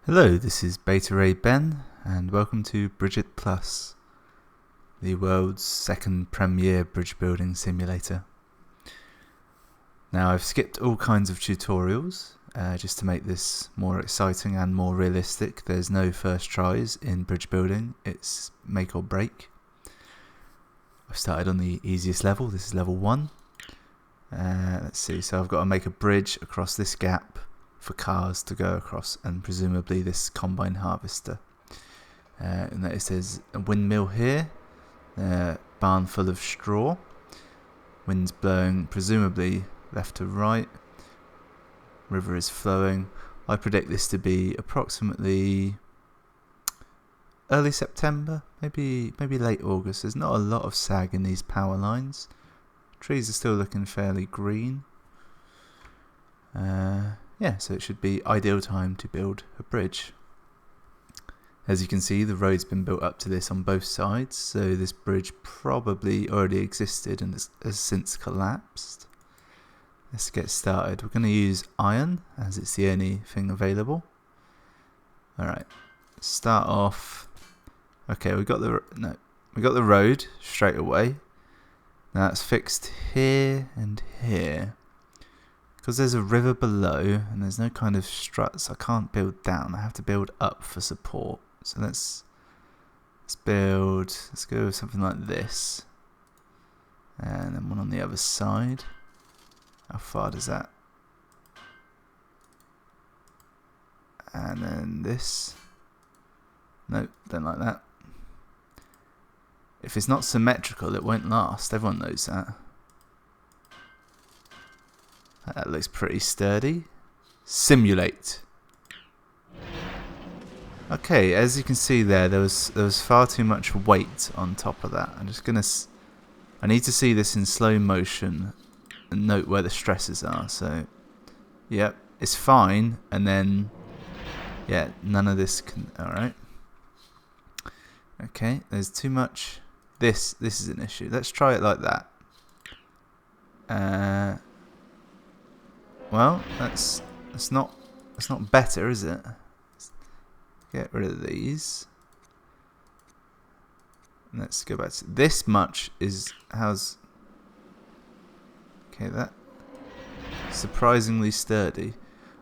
Hello, this is Beta Ray Ben, and welcome to Bridget Plus, the world's second premier bridge building simulator. Now, I've skipped all kinds of tutorials just to make this more exciting and more realistic. There's no first tries in bridge building, it's make or break. I've started on the easiest level, this is level 1. Let's see, so I've got to make a bridge across this gap for cars to go across, and presumably this combine harvester. And notice there's a windmill here, barn full of straw, wind's blowing presumably left to right, river is flowing. I predict this to be approximately early September, maybe late August. There's not a lot of sag in these power lines. Trees are still looking fairly green. Yeah, so it should be ideal time to build a bridge. As you can see, the road's been built up to this on both sides, so this bridge probably already existed and has since collapsed. Let's get started. We're going to use iron as it's the only thing available. Alright, start off. Okay, we got the road straight away. Now it's fixed here and here. Because there's a river below and there's no kind of struts, I can't build down. I have to build up for support. So let's go with something like this. And then one on the other side. How far does that? And then this. Nope, don't like that. If it's not symmetrical, it won't last. Everyone knows that. That looks pretty sturdy. Simulate. Okay, as you can see there was far too much weight on top of that. I need to see this in slow motion and note where the stresses are. So, yep, it's fine. And then, yeah, none of this can. All right. Okay, there's too much. This is an issue. Let's try it like that. Well, that's not better, is it? Let's get rid of these. And let's go back to this much is how's okay, that surprisingly sturdy.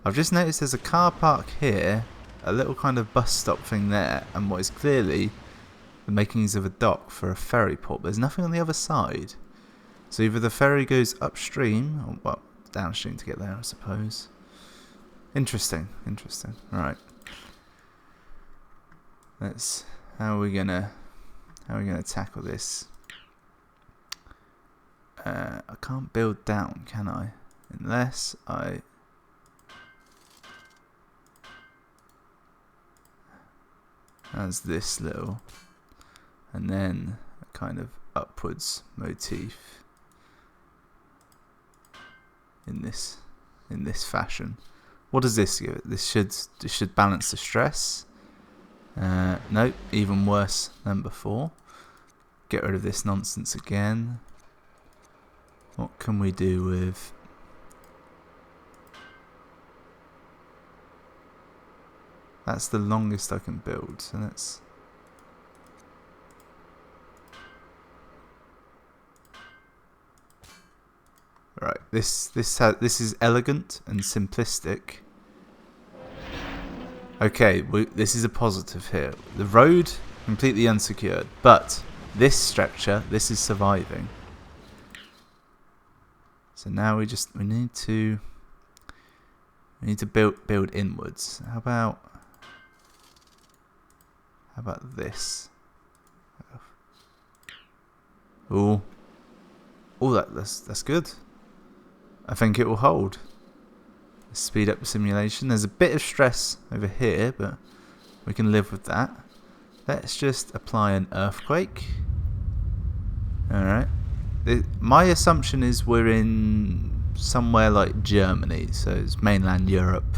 I've just noticed there's a car park here, a little kind of bus stop thing there, and what is clearly the makings of a dock for a ferry port. There's nothing on the other side. So either the ferry goes upstream or well, downstream to get there, I suppose. Interesting. Right. How are we gonna tackle this? I can't build down, can I? Unless I as this little, and then a kind of upwards motif. In this fashion. What does this give it? This should balance the stress. Nope, even worse than before. Get rid of this nonsense again. What can we do with? That's the longest I can build, so let's. Right, this is elegant and simplistic. Okay, this is a positive here. The road completely unsecured, but this structure, this is surviving. So now we need to build inwards. How about this? Oh, that's good. I think it will hold. Speed up the simulation. There's a bit of stress over here, but we can live with that. Let's just apply an earthquake. Alright. My assumption is we're in somewhere like Germany, so it's mainland Europe.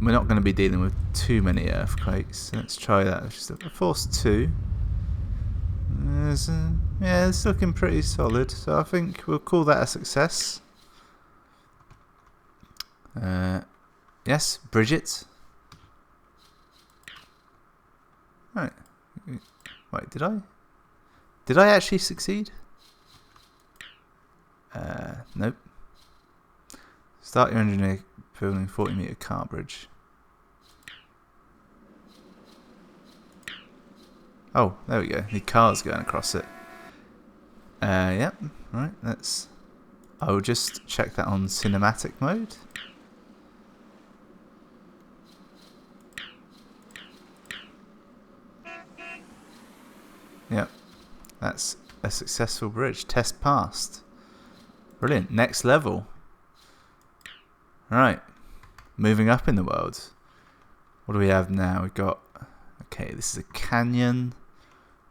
We're not going to be dealing with too many earthquakes. So let's try that. Just a force 2. Yeah, it's looking pretty solid, so I think we'll call that a success. Yes, Bridget. Right. Wait, did I? Did I actually succeed? Nope. Start your engineer building 40-meter car bridge. Oh, there we go. The car's going across it. Yep. Right. I'll just check that on cinematic mode. Yep. That's a successful bridge. Test passed. Brilliant. Next level. Right. Moving up in the world. What do we have now? We've got... Okay, this is a canyon.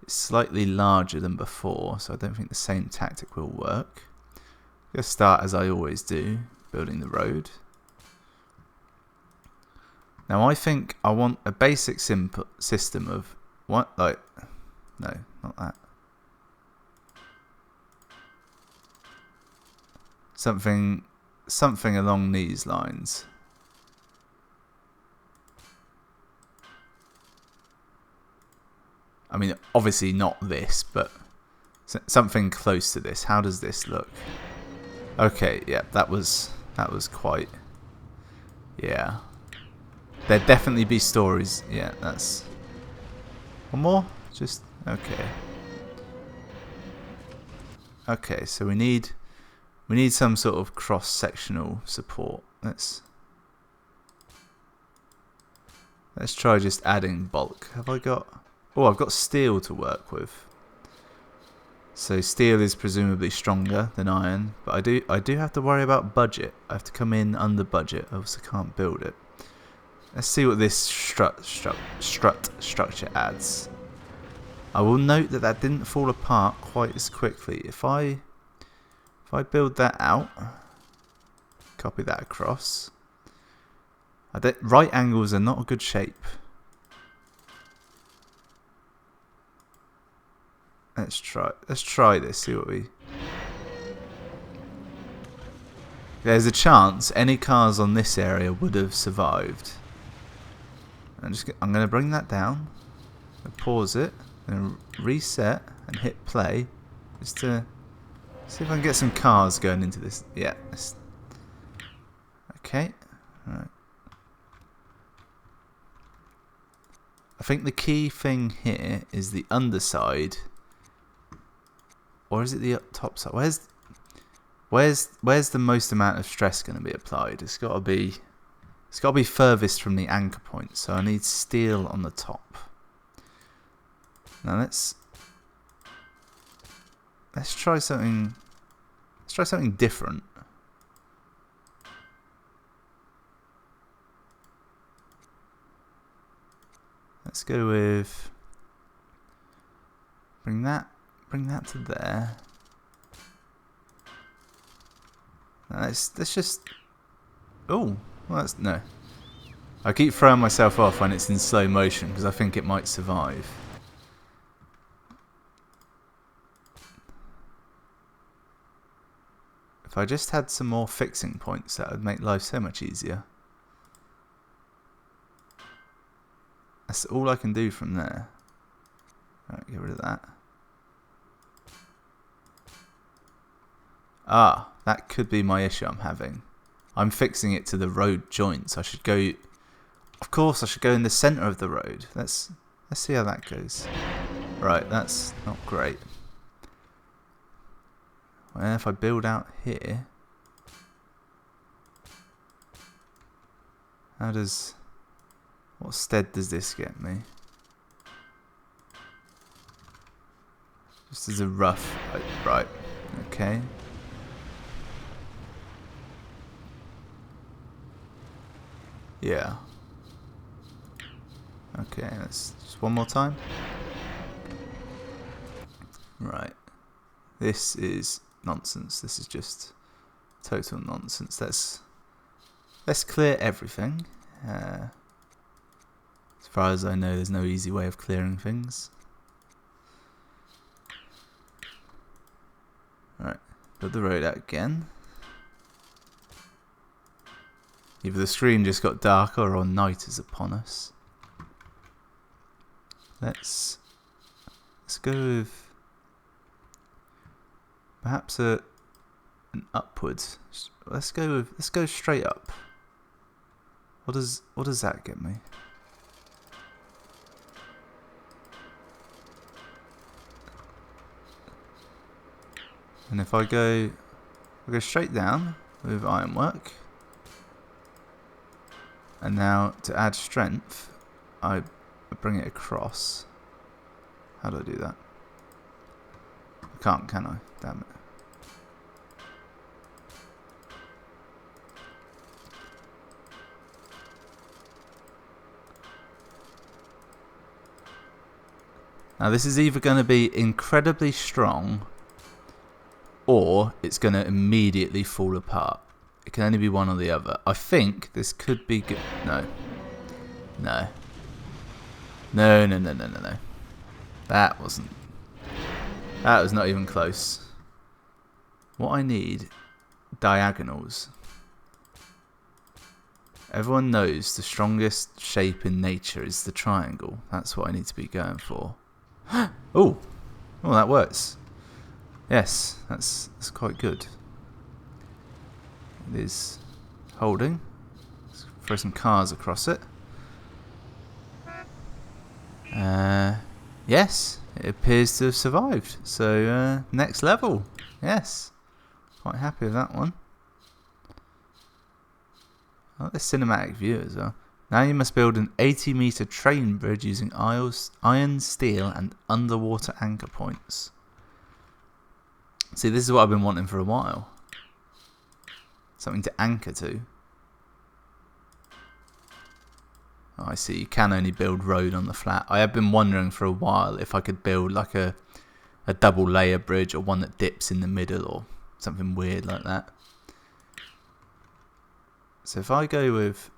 It's slightly larger than before, so I don't think the same tactic will work. I'm going to start as I always do, building the road. Now I think I want a basic system of... What? Like... No, not that. Something along these lines. I mean, obviously not this, but something close to this. How does this look? Okay, yeah, that was quite... Yeah. There'd definitely be stories. Yeah, that's... One more? Just... Okay. Okay, so we need some sort of cross-sectional support. Let's try just adding bulk. Have I got... Oh, I've got steel to work with. So steel is presumably stronger than iron, but I do have to worry about budget. I have to come in under budget, else I can't build it. Let's see what this strut structure adds. I will note that didn't fall apart quite as quickly. If I build that out, copy that across. Right angles are not a good shape. Let's try this. See what we. There's a chance any cars on this area would have survived. I'm going to bring that down. Pause it. And reset and hit play. Just to see if I can get some cars going into this. Yeah. Okay. Right. I think the key thing here is the underside. Or is it the top side? Where's the most amount of stress going to be applied? It's got to be furthest from the anchor point. So I need steel on the top. Now let's try something. Let's try something different. Let's go with bring that to there. Now let's just. Oh, well that's no. I keep throwing myself off when it's in slow motion because I think it might survive. If I just had some more fixing points, that would make life so much easier. That's all I can do from there. Right, get rid of that. Ah, that could be my issue I'm having. I'm fixing it to the road joints. I should go... Of course, I should go in the centre of the road. Let's see how that goes. Right, that's not great. Well, if I build out here... What stead does this get me? Just as a rough... Right, okay. Yeah. Okay, let's just one more time. Right. This is nonsense. This is just total nonsense. Let's clear everything. As far as I know, there's no easy way of clearing things. Right, build the road out again. Either the screen just got darker or night is upon us. Let's go with perhaps an upwards. Let's go straight up. What does that get me? And if I go straight down with ironwork, and now to add strength, I bring it across. How do I do that? I can't, can I? Damn it. Now this is either going to be incredibly strong, or it's going to immediately fall apart. It can only be one or the other. I think this could be good. No. No. No, no, no, no, no, no. That was not even close. What I need, diagonals. Everyone knows the strongest shape in nature is the triangle. That's what I need to be going for. Oh, that works. Yes, that's quite good. It is holding. Let's throw some cars across it. Yes, it appears to have survived. So next level. Yes, quite happy with that one. I like the cinematic view as well. Now you must build an 80-meter train bridge using iron, steel, and underwater anchor points. See, this is what I've been wanting for a while. Something to anchor to. Oh, I see. You can only build road on the flat. I have been wondering for a while if I could build like a double layer bridge, or one that dips in the middle, or something weird like that. So if I go with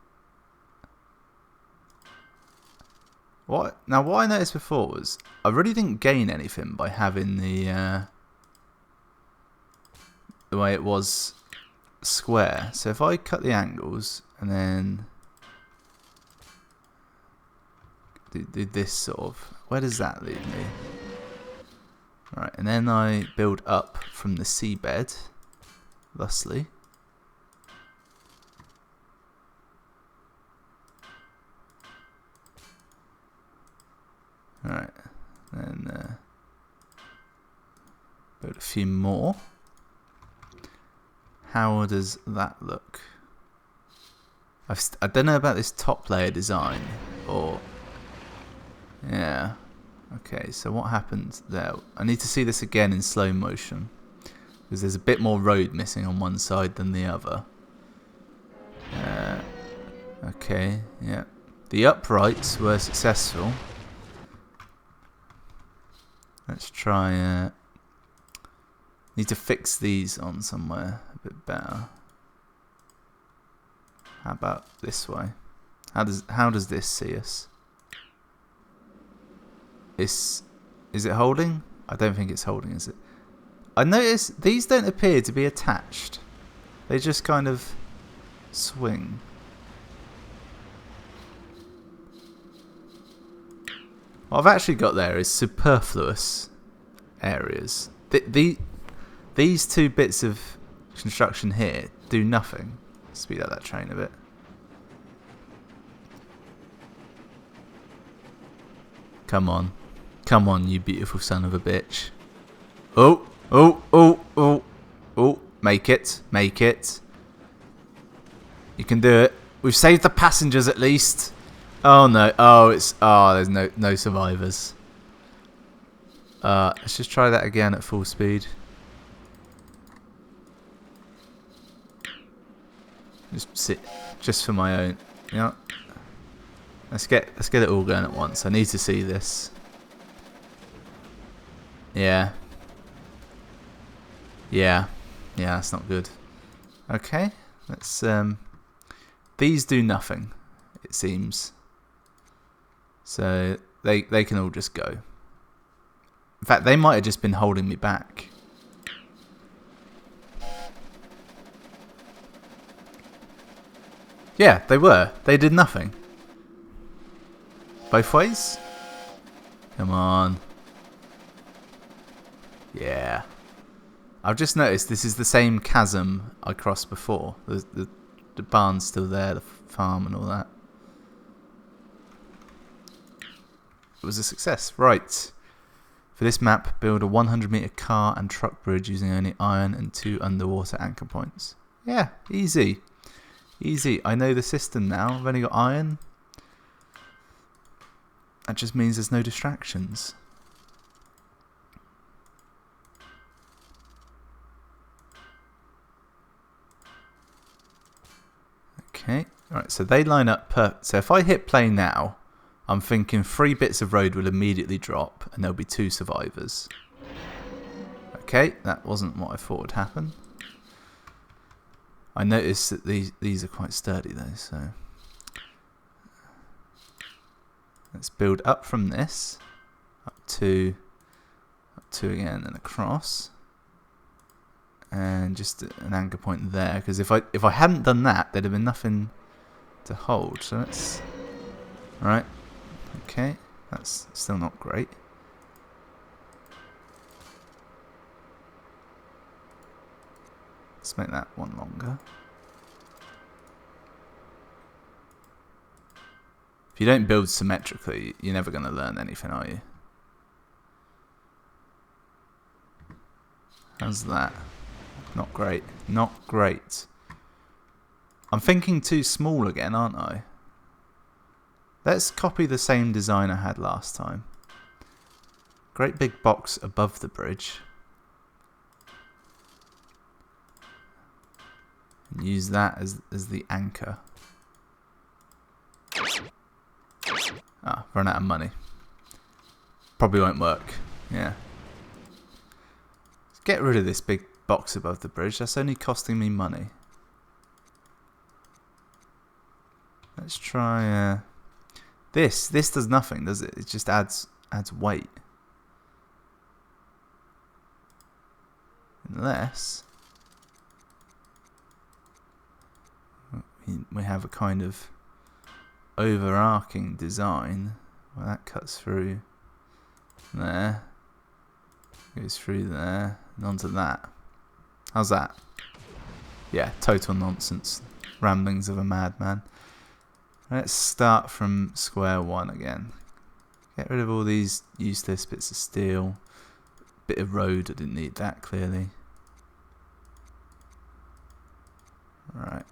what I noticed before was I really didn't gain anything by having the way it was square. So if I cut the angles and then do this sort of, where does that lead me? Right, and then I build up from the seabed, thusly. Alright, then build a few more. How does that look? I don't know about this top layer design, or yeah. Okay, so what happened there? I need to see this again in slow motion, because there's a bit more road missing on one side than the other. Okay, yeah. The uprights were successful. Let's try. Need to fix these on somewhere a bit better. How about this way? How does this see us? Is it holding? I don't think it's holding, is it? I notice these don't appear to be attached. They just kind of swing. What I've actually got there is superfluous areas. These two bits of construction here do nothing. Speed up that train a bit. Come on. Come on, you beautiful son of a bitch. Oh, oh, oh, oh, oh. Make it. Make it. You can do it. We've saved the passengers at least. Oh no. There's no survivors. Let's just try that again at full speed. Just for my own. You know, let's get it all going at once. I need to see this. Yeah. Yeah, that's not good. Okay, let's these do nothing, it seems. So they can all just go. In fact, they might have just been holding me back. Yeah, they were. They did nothing. Both ways? Come on. Yeah. I've just noticed this is the same chasm I crossed before. The barn's still there, the farm and all that. It was a success. Right. For this map, build a 100-meter car and truck bridge using only iron and 2 underwater anchor points. Yeah, easy. Easy. I know the system now. I've only got iron. That just means there's no distractions. Okay, right, so they line up so if I hit play now, I'm thinking 3 bits of road will immediately drop and there'll be 2 survivors. Okay, that wasn't what I thought would happen. I noticed that these are quite sturdy though, so let's build up from this, up to again and across. And just an anchor point there, because if I hadn't done that, there'd have been nothing to hold. So let's right, okay, that's still not great. Let's make that one longer. If you don't build symmetrically, you're never going to learn anything, are you? How's that? Not great. Not great. I'm thinking too small again, aren't I? Let's copy the same design I had last time. Great big box above the bridge. And use that as the anchor. Ah, run out of money. Probably won't work. Yeah. Let's get rid of this big box above the bridge. That's only costing me money. Let's try this. This does nothing, does it? It just adds weight. Unless we have a kind of overarching design where that cuts through there, goes through there, and onto that. How's that? Yeah, total nonsense. Ramblings of a madman. Let's start from square one again. Get rid of all these useless bits of steel. Bit of road, I didn't need that clearly. Right.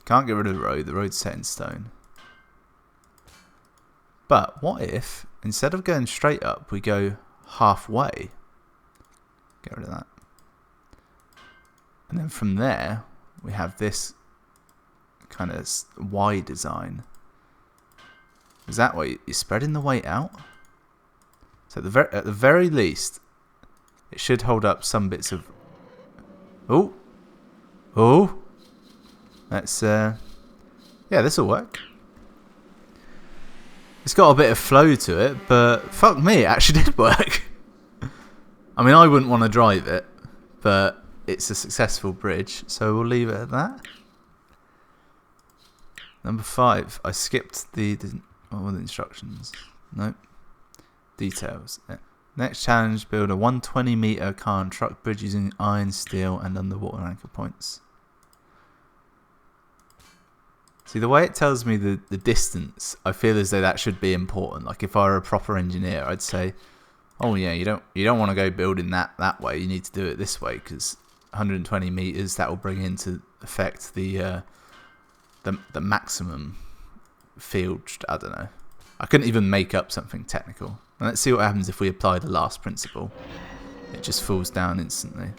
Can't get rid of the road's set in stone. But what if, instead of going straight up, we go halfway? Get rid of that. And then from there, we have this kind of Y design. Is that way you're spreading the weight out? So at the very least, it should hold up some bits of. Oh, let's yeah, this will work. It's got a bit of flow to it, but fuck me, it actually did work. I mean, I wouldn't want to drive it, but it's a successful bridge, so we'll leave it at that. Number 5, I skipped what were the instructions? Nope. Details. Yeah. Next challenge, build a 120-meter car and truck bridge using iron, steel, and underwater anchor points. See, the way it tells me the distance, I feel as though that should be important. Like if I were a proper engineer, I'd say, oh yeah, you don't want to go building that way. You need to do it this way because 120 meters, that will bring into effect the maximum field. I don't know. I couldn't even make up something technical. And let's see what happens if we apply the last principle. It just falls down instantly.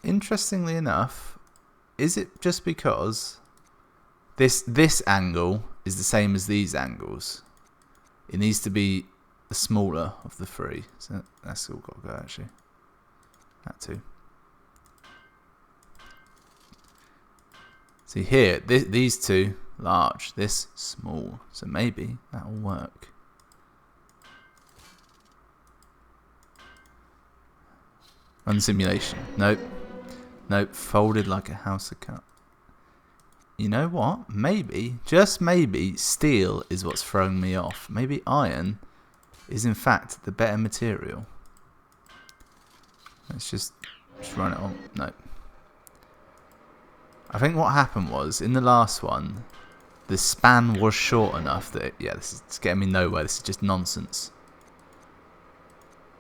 Interestingly enough, is it just because this angle is the same as these angles? It needs to be the smaller of the 3. So that's all got to go actually. That too. See here, these two large, this small. So maybe that'll work. Run simulation. Nope. Nope. Folded like a house of cards. you know what? Maybe, just maybe, steel is what's throwing me off. Maybe iron is in fact the better material. Let's just run it on. No. I think what happened was, in the last one, the span was short enough that, yeah, this is getting me nowhere. This is just nonsense.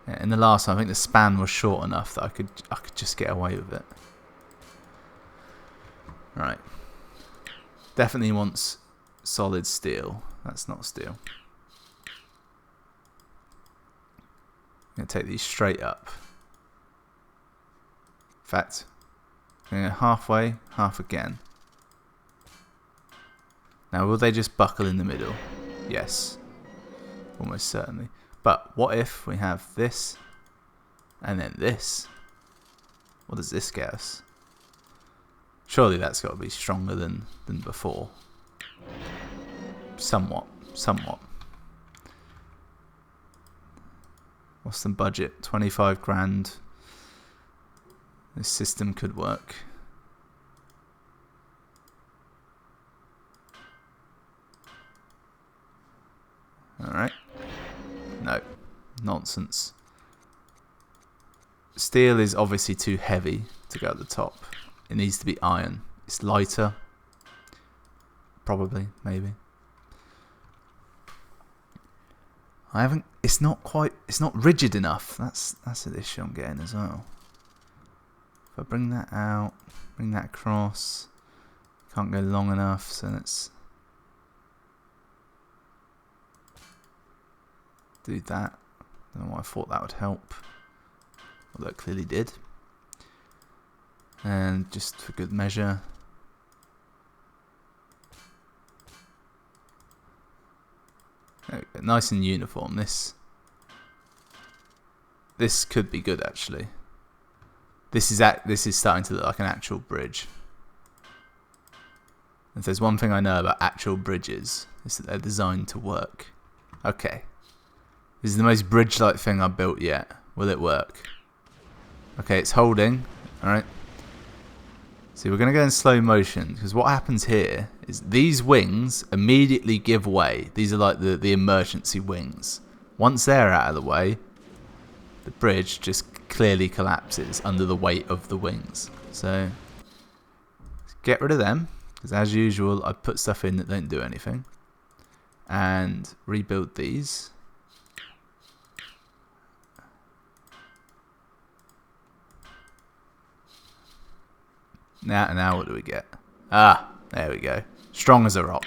Yeah, in the last one, I think the span was short enough that I could just get away with it. Right. Definitely wants solid steel. That's not steel. I'm going to take these straight up. In fact, I'm going to go halfway, half again. Now, will they just buckle in the middle? Yes. Almost certainly. But what if we have this and then this? What does this get us? Surely that's got to be stronger than before. Somewhat. What's the budget? 25 grand. This system could work. Alright. No. Nonsense. Steel is obviously too heavy to go at the top. It needs to be iron. It's lighter. Probably, maybe. It's not rigid enough. That's an issue I'm getting as well. If I bring that out, bring that across, can't go long enough, so let's do that. I don't know why I thought that would help, although it clearly did. And just for good measure, there we go. Nice and uniform. This could be good actually. This is starting to look like an actual bridge. If there's one thing I know about actual bridges, it's that they're designed to work. Okay. This is the most bridge-like thing I've built yet. Will it work? Okay, it's holding. Alright. See, we're going to go in slow motion, because what happens here is these wings immediately give way. These are like the emergency wings. Once they're out of the way, the bridge just clearly collapses under the weight of the wings. So, get rid of them, because as usual, I put stuff in that don't do anything. And rebuild these. Now what do we get? Ah, there we go. Strong as a rock.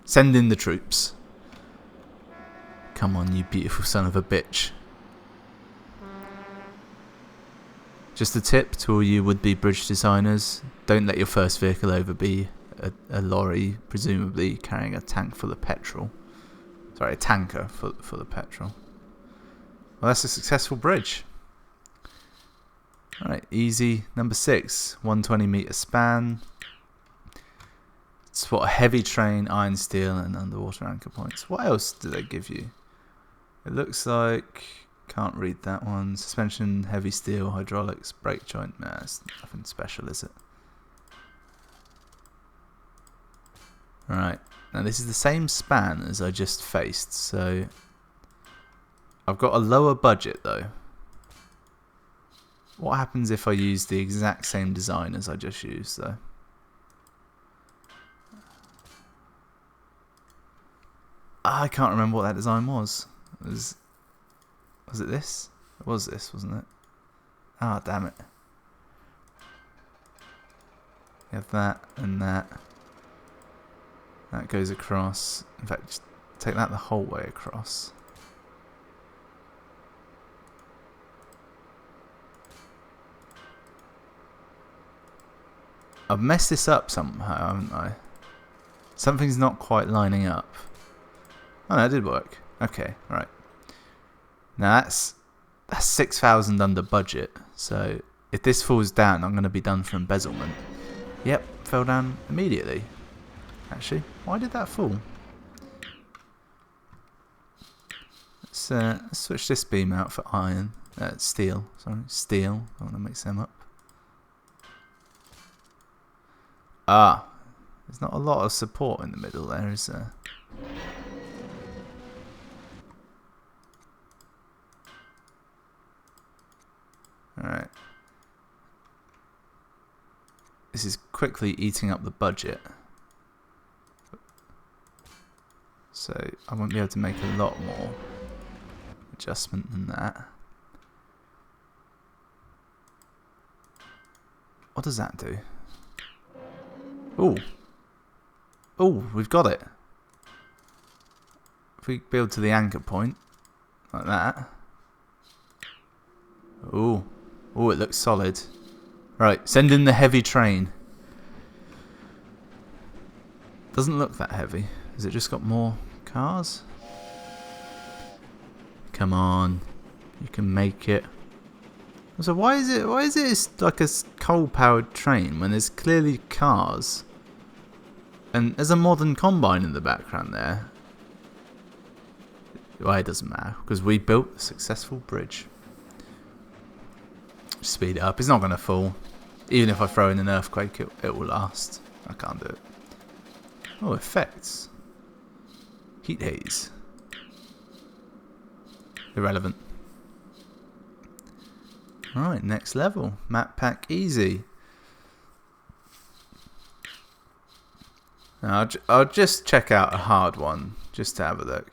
Send in the troops. Come on, you beautiful son of a bitch. Just a tip to all you would-be bridge designers. Don't let your first vehicle over be a lorry, presumably carrying a tank full of petrol. Sorry, a tanker full of petrol. Well, that's a successful bridge. Alright, easy. Number 6, 120 meter span. It's what a heavy train, iron, steel, and underwater anchor points. What else do they give you? It looks like, can't read that one. Suspension, heavy steel, hydraulics, brake joint. Nah, it's nothing special, is it? Alright, now this is the same span as I just faced, so I've got a lower budget though. What happens if I use the exact same design as I just used, though? I can't remember what that design was. Was it this? It was this, wasn't it? Ah, damn it. You have that and that. That goes across. In fact, just take that the whole way across. I've messed this up somehow, haven't I? Something's not quite lining up. Oh, no, it did work. Okay, right. Now that's 6,000 under budget. So if this falls down, I'm going to be done for embezzlement. Yep, fell down immediately. Actually, why did that fall? Let's switch this beam out for iron. Steel. Sorry, steel. I don't want to mix them up. Ah, There's not a lot of support in the middle there, is there? Alright. This is quickly eating up the budget. So I won't be able to make a lot more adjustment than that. What does that do? Ooh. Ooh, we've got it. If we build to the anchor point, like that. Ooh. Ooh, it looks solid. Right, send in the heavy train. Doesn't look that heavy. Has it just got more cars? Come on. You can make it. So why is it like a coal-powered train when there's clearly cars? And there's a modern combine in the background there. Well, it doesn't matter, because we built a successful bridge. Speed it up. It's not going to fall. Even if I throw in an earthquake, it will last. I can't do it. Oh, effects. Heat haze. Irrelevant. Alright, next level. Map pack easy. Now, I'll just check out a hard one, just to have a look.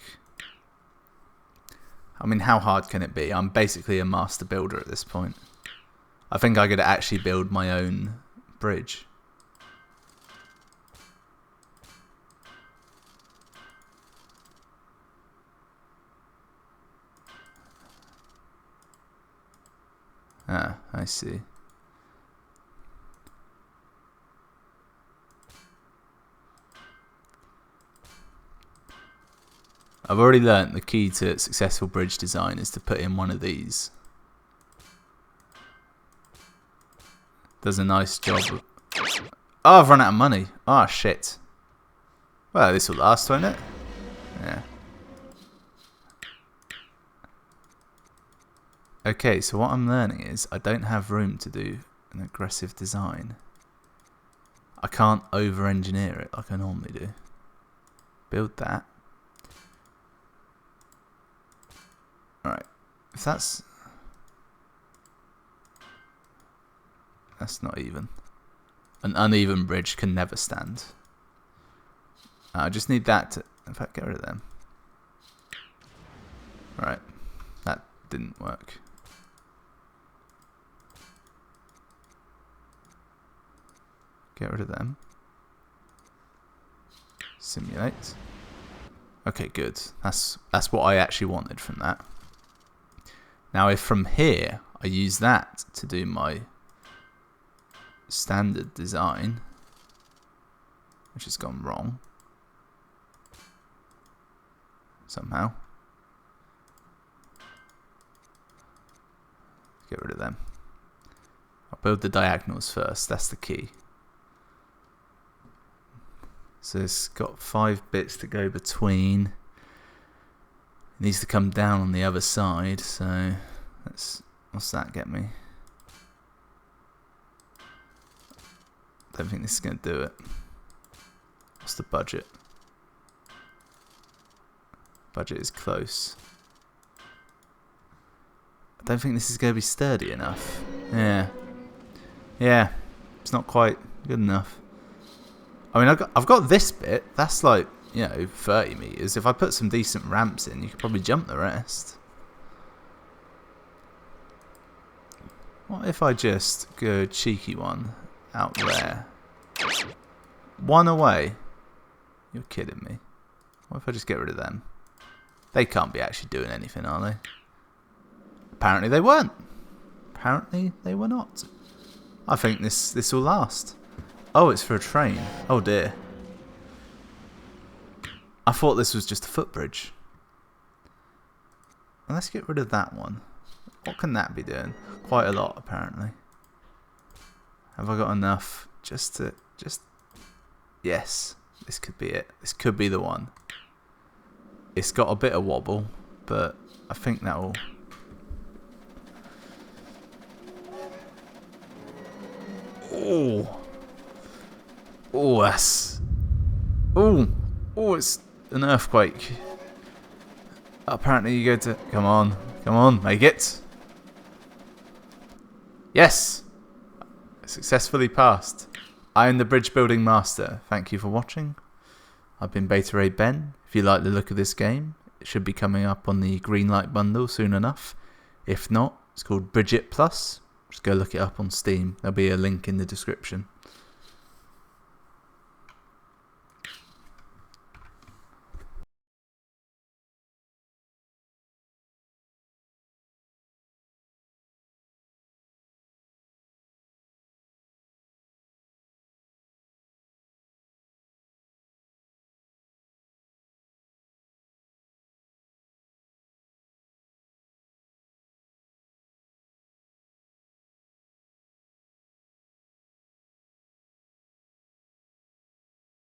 I mean, how hard can it be? I'm basically a master builder at this point. I think I could actually build my own bridge. Ah, I see. I've already learnt the key to successful bridge design is to put in one of these. Does a nice job. Oh, I've run out of money. Oh, shit. Well, this will last, won't it? Yeah. Okay, so what I'm learning is I don't have room to do an aggressive design. I can't over-engineer it like I normally do. Build that. Alright, if that's not even. An uneven bridge can never stand. I just need that to, in fact, get rid of them. Alright, that didn't work. Get rid of them. Simulate. Okay, good. That's what I actually wanted from that. Now, if from here I use that to do my standard design, which has gone wrong somehow. Get rid of them. I'll build the diagonals first. That's the key. So it's got 5 bits to go between. It needs to come down on the other side, so what's that get me? Don't think this is going to do it. What's the budget? Budget is close. I don't think this is going to be sturdy enough. Yeah. Yeah, it's not quite good enough. I mean, I've got this bit. That's like, 30 meters. If I put some decent ramps in, you could probably jump the rest. What if I just go cheeky one out there? One away? You're kidding me. What if I just get rid of them? They can't be actually doing anything, are they? Apparently they weren't. Apparently they were not. I think this will last. Oh, it's for a train. Oh dear. I thought this was just a footbridge. Well, let's get rid of that one. What can that be doing? Quite a lot, apparently. Have I got enough just... Yes, this could be it. This could be the one. It's got a bit of wobble, but I think that will... Oh, that's Oh, it's an earthquake. Apparently you go to... Come on, make it. Yes! Successfully passed. I am the bridge building master. Thank you for watching. I've been Beta Ray Ben. If you like the look of this game, it should be coming up on the Greenlight bundle soon enough. If not, it's called Bridget Plus. Just go look it up on Steam. There'll be a link in the description.